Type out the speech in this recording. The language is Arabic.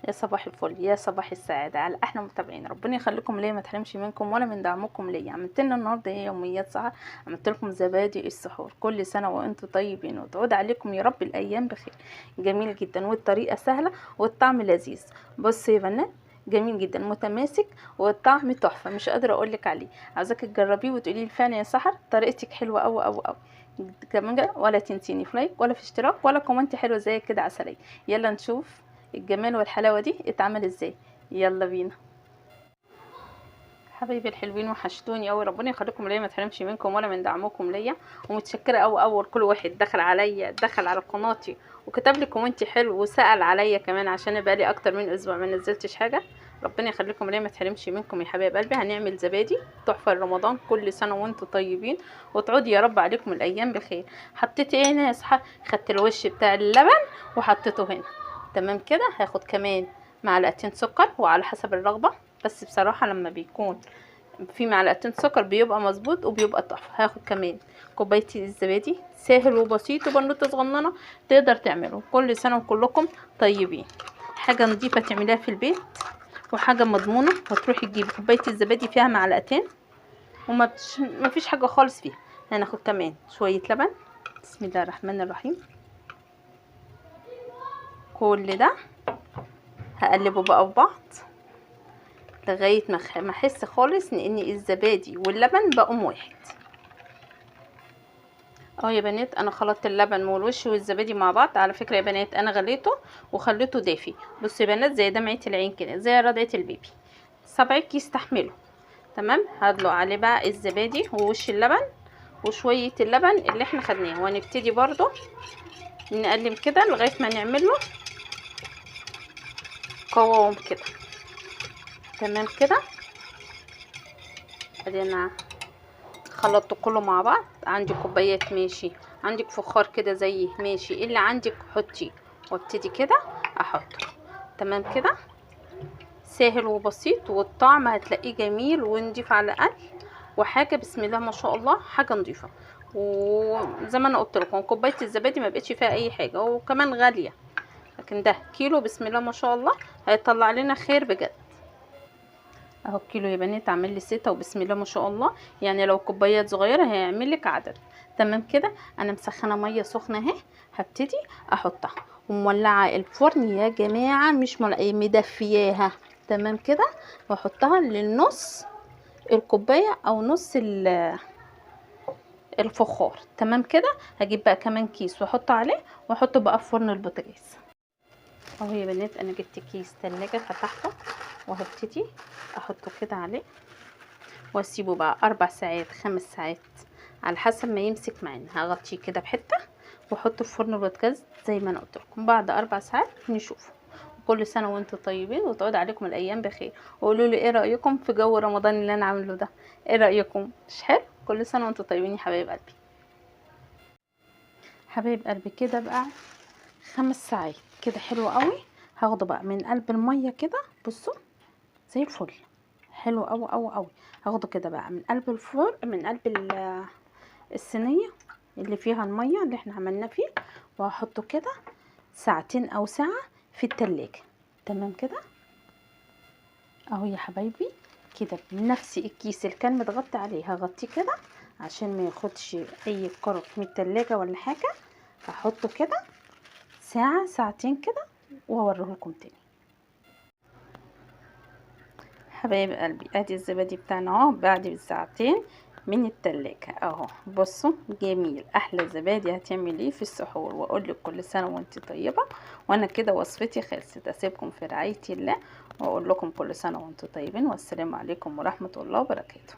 يا صباح الفل، يا صباح السعادة على احلى متابعين. ربنا يخليكم ليا، ما تحرمش منكم ولا من دعمكم ليا. عملت لنا النهارده ايه؟ يوميات سهر. عملت لكم زبادي السحور. كل سنة وانتم طيبين وتعود عليكم يا رب الايام بخير. جميل جدا والطريقة سهلة والطعم لذيذ. بص يا بنات، جميل جدا متماسك والطعم تحفة، مش قادرة اقولك عليه. عاوزاك تجربيه وتقولي لي فعلا يا سحر طريقتك حلوة قوي قوي قوي. كمان ولا تنسيني في لايك ولا في اشتراك ولا كومنت حلو زي كده عسلية. يلا نشوف الجمال والحلاوة دي اتعمل ازاي. يلا بينا حبايبي الحلوين، وحشتوني قوي. ربنا يخليكم ليا، ما تحرمش منكم ولا من دعمكم ليا. ومتشكره قوي اول كل واحد دخل عليا، دخل على قناتي وكتب لي كومنت حلو وسأل عليا كمان، عشان بقالي اكتر من اسبوع ما نزلتش حاجه. ربنا يخليكم ليا، ما تحرمش منكم يا حبايب قلبي. هنعمل زبادي تحفه لرمضان. كل سنه وانتم طيبين وتعود يا رب عليكم الايام بخير. حطيت ايه هنا يا صحى؟ خدت الوش بتاع اللبن وحطيته هنا. تمام كده. هاخد كمان معلقتين سكر وعلى حسب الرغبه، بس بصراحه لما بيكون في معلقتين سكر بيبقى مظبوط وبيبقى تحفه. هاخد كمان كوبايتي الزبادي. سهل وبسيط وبنوته صغننه تقدر تعمله. كل سنه وكلكم طيبين. حاجه نظيفه تعمليها في البيت وحاجه مضمونه. وتروحي تجيبي كوبايه الزبادي فيها معلقتين وما فيش حاجه خالص فيها. هناخد كمان شويه لبن. بسم الله الرحمن الرحيم. كل ده هقلبه بقى في بعض لغايه ما احس خالص ان الزبادي واللبن بقوا واحد. اهو يا بنات انا خلطت اللبن والوش والزبادي مع بعض. على فكره يا بنات انا غليته وخليته دافي. بصوا يا بنات زي دمعه العين كده، زي رضعه البيبي. صبعك يستحمله. تمام. هدلق عليه بقى الزبادي ووش اللبن وشويه اللبن اللي احنا خدناه، وهنبتدي برضو نقلب كده لغايه ما نعمل له قوام كده. تمام كده. ادينا خلطته كله مع بعض. عندي كوبايات ماشي، عندك فخار كده زي ماشي، اللي عندك حطيه. وابتدي كده احطه. تمام كده. سهل وبسيط والطعم هتلاقيه جميل ونضيف على الاقل. وحاجه بسم الله ما شاء الله، حاجه نضيفه. وزي ما انا قلت لكم كوبايه الزبادي ما بقتش فيها اي حاجه وكمان غاليه، لكن ده كيلو بسم الله ما شاء الله هيطلع لنا خير بجد. اهو الكيلو يا بنات عامل لي 6 وبسم الله ما شاء الله. يعني لو كوبايات صغيره هيعمل لك عدد. تمام كده. انا مسخنه ميه سخنه اهي. هبتدي احطها ومولعه الفرن يا جماعه، مش مدفياها. تمام كده. واحطها للنص الكوبايه او نص الفخار. تمام كده. هجيب بقى كمان كيس واحط عليه واحطه بقى في فرن البوتاجاز. اهو يا بنات انا جبت كيس تلاجة فتحته وهبتدي احطه كده عليه واسيبه بقى 4 ساعات 5 ساعات على حسب ما يمسك معانا. هغطيه كده بحته واحطه في فرن البوتاجاز زي ما انا قلت لكم. بعد 4 ساعات نشوفه. كل سنه وانتم طيبين وتعود عليكم الايام بخير. وقولوا لي ايه رايكم في جو رمضان اللي انا عامله ده؟ ايه رايكم؟ مش حلو؟ كل سنه وانتم طيبين يا حبايب قلبي. حبايب قلبي كده بقى 5 ساعات كده حلو قوي. هاخده بقى من قلب الميه كده. بصوا زي الفل، حلو قوي قوي قوي. هاخده كده بقى من قلب الفرن، من قلب الصينيه اللي فيها الميه اللي احنا عملنا فيه، وهحطه كده ساعتين او ساعه في التلاجة. تمام كده. اهو يا حبايبي كده بنفس الكيس اللي كان متغطي عليه هغطيه كده عشان ما ياخدش اي قرف من التلاجة ولا حاجه. هحطه كده ساعه ساعتين كده واوريه لكم تاني. حبايب قلبي ادي الزبادي بتاعنا اهو بعد ساعتين من التلاجة اهو. بصوا جميل، احلى زبادي هتعمليه في السحور. واقول لك كل سنه وانت طيبه. وانا كده وصفتي خلصت. اسيبكم في رعايه الله واقول لكم كل سنه وانتم طيبين، والسلام عليكم ورحمه الله وبركاته.